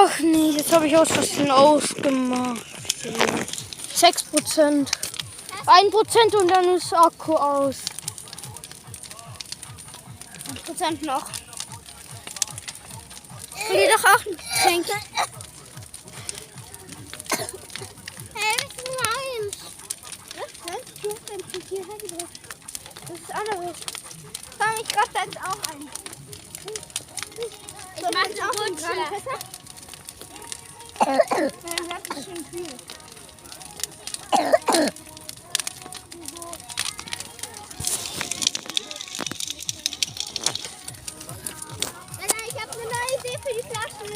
Ach nee, das habe ich aus Versehen ausgemacht. 6%. 1% und dann ist Akku aus. 1% noch. Ich will doch auch ein Getränk. Hey, das ist meins. Das ist anderes. Komm, ich grab da jetzt auch ein. Ich mach jetzt auch einen Fässer. Mein Herz ist schön kühl. Ich habe eine neue Idee für die Flaschen.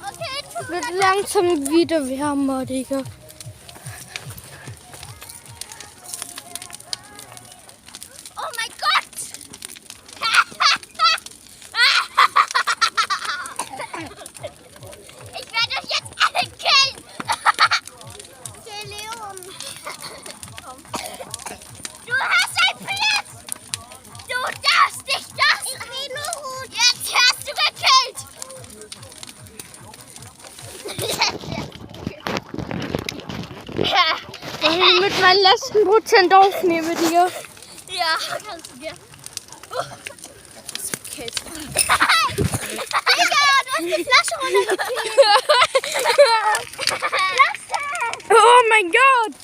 Okay, Wird langsam wieder wärmer, Digga. oh mein Gott! Ich werde euch jetzt alle killen! Der Leon! Du hast ein Pferd! Du darfst nicht das! Ich will nur Hut! Jetzt hast du gekillt! Wenn ich mit meinen letzten Prozent aufnehme, Digga. Ja, kannst du dir. Das ist okay. Digga, du hast die Flasche runtergekillt. Flasche! Oh mein Gott!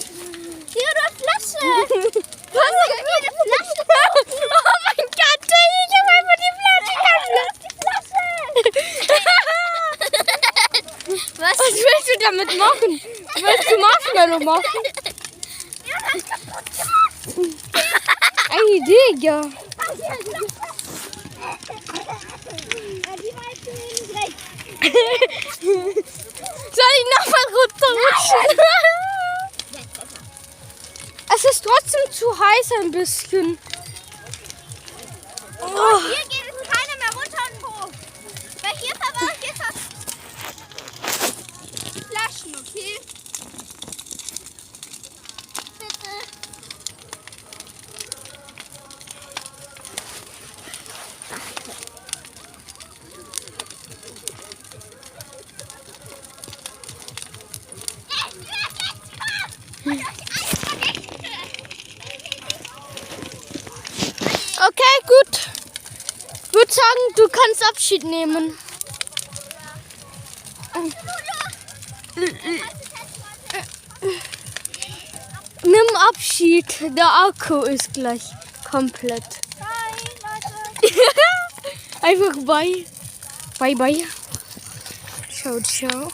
Hier, du hast Flasche! Du hast ja jede Flasche! Oh mein Gott, ich hab einfach die Flasche kaputt. Was? Was willst du damit machen? Willst du Marshmallow machen? Ja, das ist kaputt gemacht! Eine Idee, ja. Die meisten nehmen recht. Soll ich nochmal runterrutschen? Es ist trotzdem zu heiß ein bisschen. Oh, hier geht es keiner mehr runter und hoch. Weil hier verbaut ihr Flaschen, okay? Bitte. Okay, gut. Ich würde sagen, du kannst Abschied nehmen. Nimm Abschied. Der Akku ist gleich komplett. Einfach bye. Bye, bye. Ciao, ciao.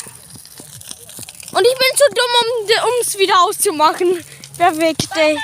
Und ich bin zu dumm, um es wieder auszumachen. Perfekt, ey.